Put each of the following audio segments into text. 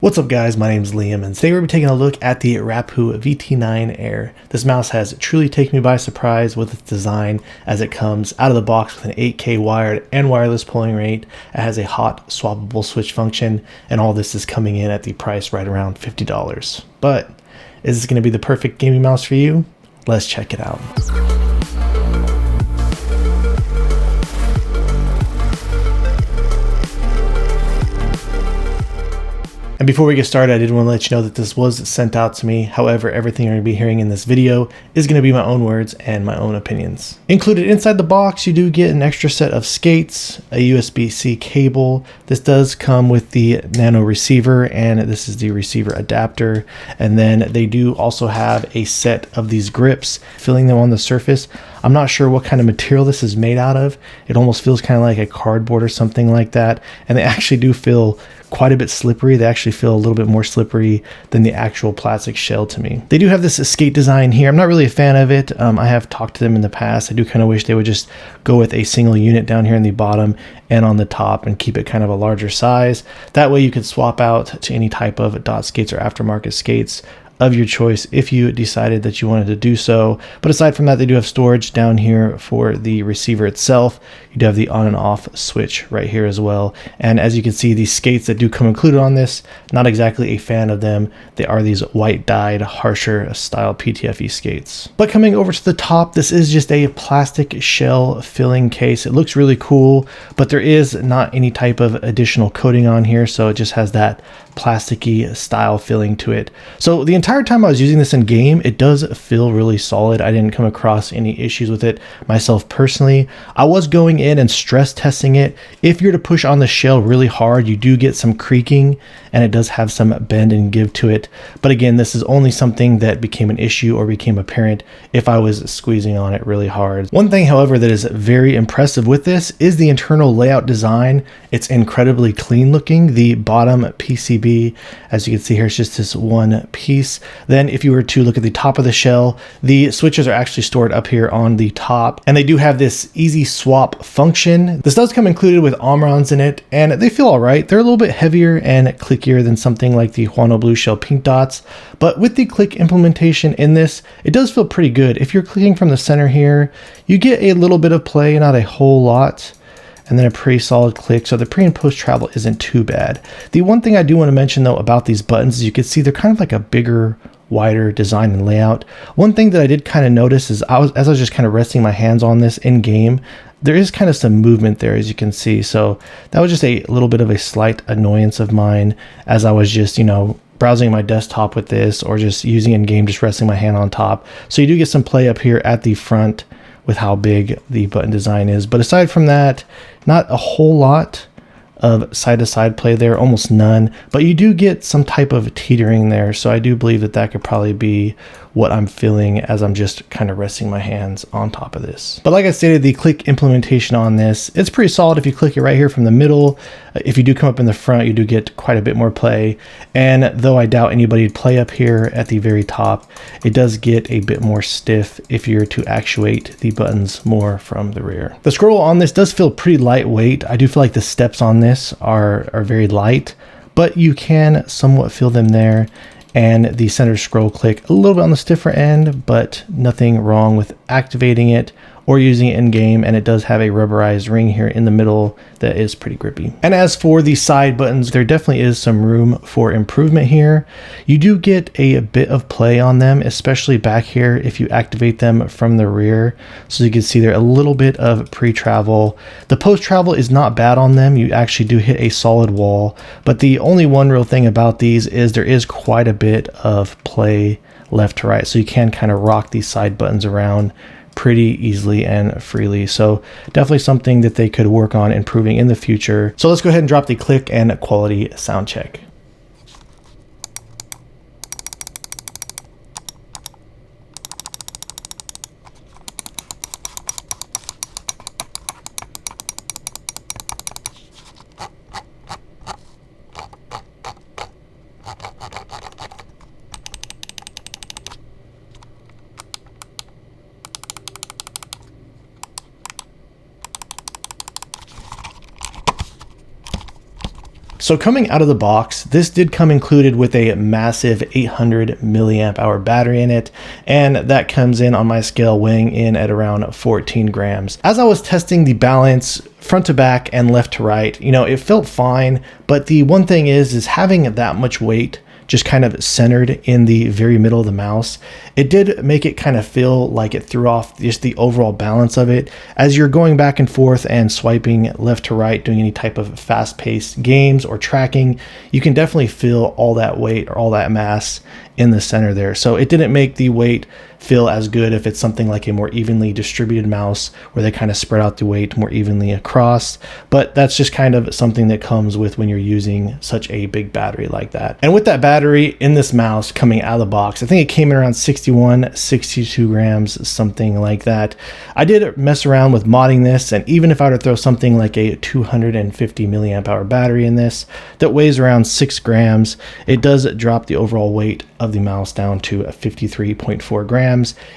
What's up guys, my name is Liam and today we're taking a look at the Rapoo VT9Air. This mouse has truly taken me by surprise with its design as it comes out of the box with an 8K wired and wireless polling rate. It has a hot swappable switch function and all this is coming in at the price right around $50. But is this going to be the perfect gaming mouse for you? Let's check it out. And before we get started, I did want to let you know that this was sent out to me. However, everything you're going to be hearing in this video is going to be my own words and my own opinions. Included inside the box, you do get an extra set of skates, a USB-C cable. This does come with the nano receiver, and this is the receiver adapter. And then they do also have a set of these grips, filling them on the surface. I'm not sure what kind of material this is made out of. It almost feels kind of like a cardboard or something like that. And they actually do feel quite a bit slippery. They actually feel a little bit more slippery than the actual plastic shell to me. They do have this skate design here. I'm not really a fan of it. I have talked to them in the past. I do kind of wish they would just go with a single unit down here in the bottom and on the top and keep it kind of a larger size. That way you could swap out to any type of dot skates or aftermarket skates of your choice if you decided that you wanted to do so. But aside from that, they do have storage down here for the receiver itself. You do have the on and off switch right here as well. And as you can see, these skates that do come included on this, not exactly a fan of them. They are these white dyed, harsher style PTFE skates. But coming over to the top, this is just a plastic shell filling case. It looks really cool, but there is not any type of additional coating on here. So it just has that plasticky style filling to it. So the entire time I was using this in game, it does feel really solid. I didn't come across any issues with it myself personally. I was going in and stress testing it. If you're to push on the shell really hard, you do get some creaking and it does have some bend and give to it. But again, this is only something that became an issue or became apparent if I was squeezing on it really hard. One thing, however, that is very impressive with this is the internal layout design. It's incredibly clean looking. The bottom PCB, as you can see here, is just this one piece. Then if you were to look at the top of the shell, the switches are actually stored up here on the top, and they do have this easy swap function. This does come included with Omrons in it, and they feel all right. They're a little bit heavier and clickier than something like the Huano Blue Shell Pink Dots, but with the click implementation in this, it does feel pretty good. If you're clicking from the center here, you get a little bit of play, not a whole lot, and then a pretty solid click. So the pre and post travel isn't too bad. The one thing I do want to mention though about these buttons is you can see they're kind of like a bigger, wider design and layout. One thing that I did kind of notice is as I was just kind of resting my hands on this in game, there is kind of some movement there, as you can see. So that was just a little bit of a slight annoyance of mine as I was just, browsing my desktop with this or just using in game, just resting my hand on top. So you do get some play up here at the front with how big the button design is. But aside from that, not a whole lot of side-to-side play there, almost none, but you do get some type of teetering there. So I do believe that that could probably be what I'm feeling as I'm just kind of resting my hands on top of this. But like I stated, the click implementation on this, it's pretty solid. If you click it right here from the middle, if you do come up in the front, you do get quite a bit more play. And though I doubt anybody would play up here at the very top, it does get a bit more stiff if you're to actuate the buttons more from the rear. The scroll on this does feel pretty lightweight. I do feel like the steps on this are very light, but you can somewhat feel them there. And the center scroll click a little bit on the stiffer end, but nothing wrong with activating it or using it in game. And it does have a rubberized ring here in the middle that is pretty grippy. And as for the side buttons, there definitely is some room for improvement here. You do get a bit of play on them, especially back here if you activate them from the rear. So you can see there a little bit of pre-travel. The post-travel is not bad on them. You actually do hit a solid wall, but the only one real thing about these is there is quite a bit of play left to right. So you can kind of rock these side buttons around pretty easily and freely. So definitely something that they could work on improving in the future. So let's go ahead and drop the click and quality sound check. So coming out of the box, this did come included with a massive 800 milliamp hour battery in it, and that comes in on my scale weighing in at around 14 grams. As I was testing the balance front to back and left to right, you know, it felt fine, but the one thing is having that much weight just kind of centered in the very middle of the mouse, it did make it kind of feel like it threw off just the overall balance of it. As you're going back and forth and swiping left to right, doing any type of fast-paced games or tracking, you can definitely feel all that weight or all that mass in the center there. So it didn't make the weight feel as good if it's something like a more evenly distributed mouse where they kind of spread out the weight more evenly across. But that's just kind of something that comes with when you're using such a big battery like that. And with that battery in this mouse coming out of the box, I think it came in around 61, 62 grams, something like that. I did mess around with modding this, and even if I were to throw something like a 250 milliamp hour battery in this that weighs around 6 grams, it does drop the overall weight of the mouse down to 53.4 grams.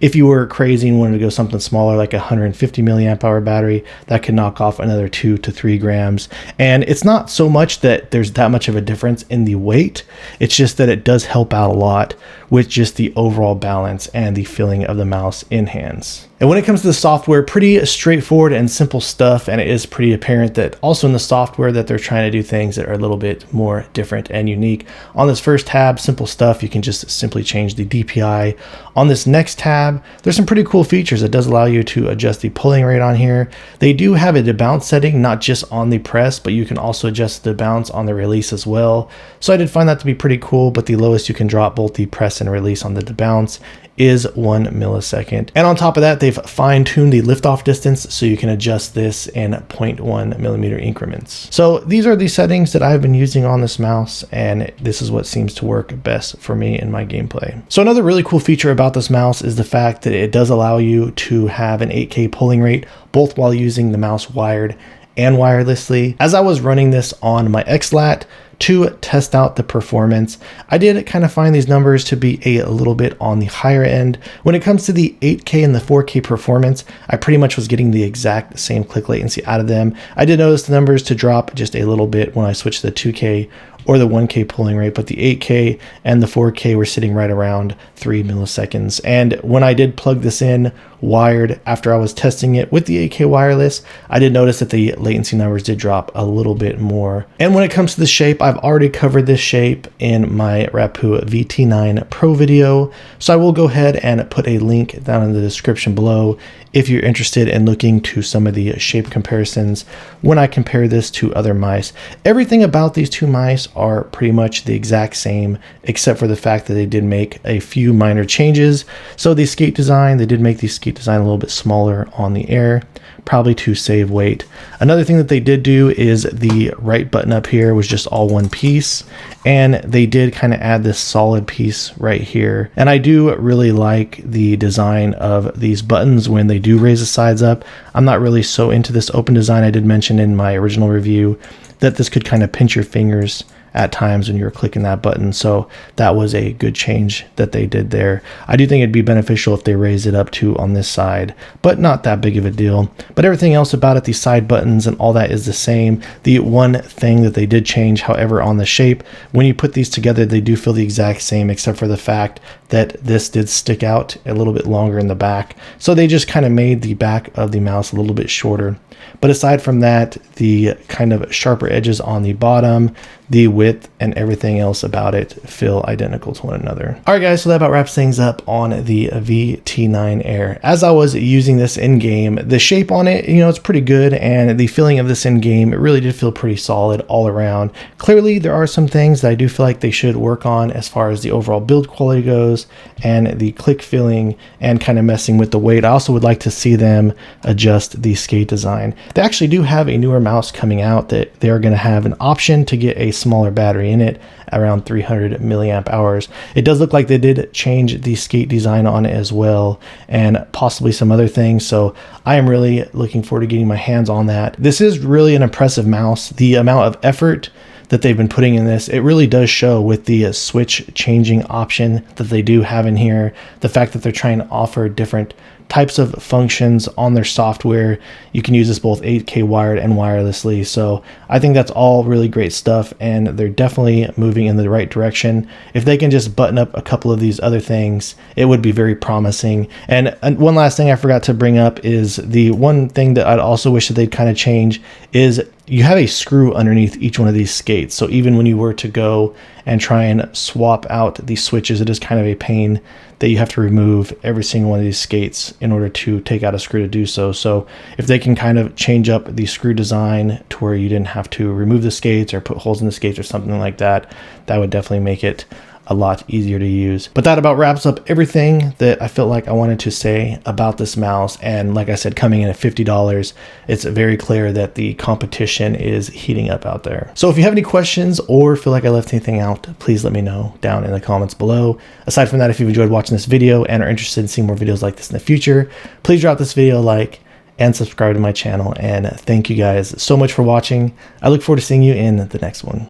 If you were crazy and wanted to go something smaller like a 150 milliamp hour battery, that could knock off another 2 to 3 grams. And it's not so much that there's that much of a difference in the weight, it's just that it does help out a lot with just the overall balance and the feeling of the mouse in hands. And when it comes to the software, pretty straightforward and simple stuff, and it is pretty apparent that also in the software that they're trying to do things that are a little bit more different and unique. On this first tab, simple stuff, you can just simply change the DPI. On this next tab, there's some pretty cool features. It does allow you to adjust the pulling rate on here. They do have a debounce setting, not just on the press, but you can also adjust the bounce on the release as well. So I did find that to be pretty cool, but the lowest you can drop both the press and release on the debounce is 1 millisecond. And on top of that, they've fine-tuned the liftoff distance so you can adjust this in 0.1 millimeter increments. So these are the settings that I've been using on this mouse, and this is what seems to work best for me in my gameplay. So another really cool feature about this mouse is the fact that it does allow you to have an 8K pulling rate, both while using the mouse wired and wirelessly. As I was running this on my XLAT to test out the performance, I did kind of find these numbers to be a little bit on the higher end. When it comes to the 8K and the 4K performance, I pretty much was getting the exact same click latency out of them. I did notice the numbers to drop just a little bit when I switched to the 2K or the 1K pulling rate, but the 8K and the 4K were sitting right around 3 milliseconds. And when I did plug this in wired after I was testing it with the 8K wireless, I did notice that the latency numbers did drop a little bit more. And when it comes to the shape, I've already covered this shape in my Rapoo VT9 Pro video, so I will go ahead and put a link down in the description below if you're interested in looking to some of the shape comparisons when I compare this to other mice. Everything about these two mice are pretty much the exact same, except for the fact that they did make a few minor changes. So the skate design, they did make the skate design a little bit smaller on the Air, probably to save weight. Another thing that they did do is the right button up here was just all one piece, and they did kind of add this solid piece right here. And I do really like the design of these buttons when they do raise the sides up. I'm not really so into this open design. I did mention in my original review that this could kind of pinch your fingers at times when you're clicking that button. So that was a good change that they did there. I do think it'd be beneficial if they raised it up too on this side, but not that big of a deal. But everything else about it, the side buttons and all that is the same. The one thing that they did change, however, on the shape, when you put these together, they do feel the exact same, except for the fact that this did stick out a little bit longer in the back. So they just kind of made the back of the mouse a little bit shorter. But aside from that, the kind of sharper edges on the bottom, the width, and everything else about it feel identical to one another. All right, guys, so that about wraps things up on the VT9 Air. As I was using this in game, the shape on it, you know, it's pretty good, and the feeling of this in game, it really did feel pretty solid all around. Clearly, there are some things that I do feel like they should work on as far as the overall build quality goes, and the click feeling, and kind of messing with the weight. I also would like to see them adjust the skate design. They actually do have a newer mouse coming out that they're going to have an option to get a smaller battery in it, around 300 milliamp hours. It does look like they did change the skate design on it as well, and possibly some other things. So I am really looking forward to getting my hands on that. This is really an impressive mouse. The amount of effort that they've been putting in this. It really does show with the switch changing option that they do have in here. The fact that they're trying to offer different types of functions on their software. You can use this both 8K wired and wirelessly. So I think that's all really great stuff, and they're definitely moving in the right direction. If they can just button up a couple of these other things, it would be very promising. And one last thing I forgot to bring up is the one thing that I'd also wish that they'd kind of change is you have a screw underneath each one of these skates. So even when you were to go and try and swap out these switches, it is kind of a pain that you have to remove every single one of these skates in order to take out a screw to do so. So if they can kind of change up the screw design to where you didn't have to remove the skates or put holes in the skates or something like that, that would definitely make it a lot easier to use. But that about wraps up everything that I felt like I wanted to say about this mouse. And like I said, coming in at $50, it's very clear that the competition is heating up out there. So if you have any questions or feel like I left anything out, please let me know down in the comments below. Aside from that, if you've enjoyed watching this video and are interested in seeing more videos like this in the future, please drop this video a like and subscribe to my channel. And thank you guys so much for watching. I look forward to seeing you in the next one.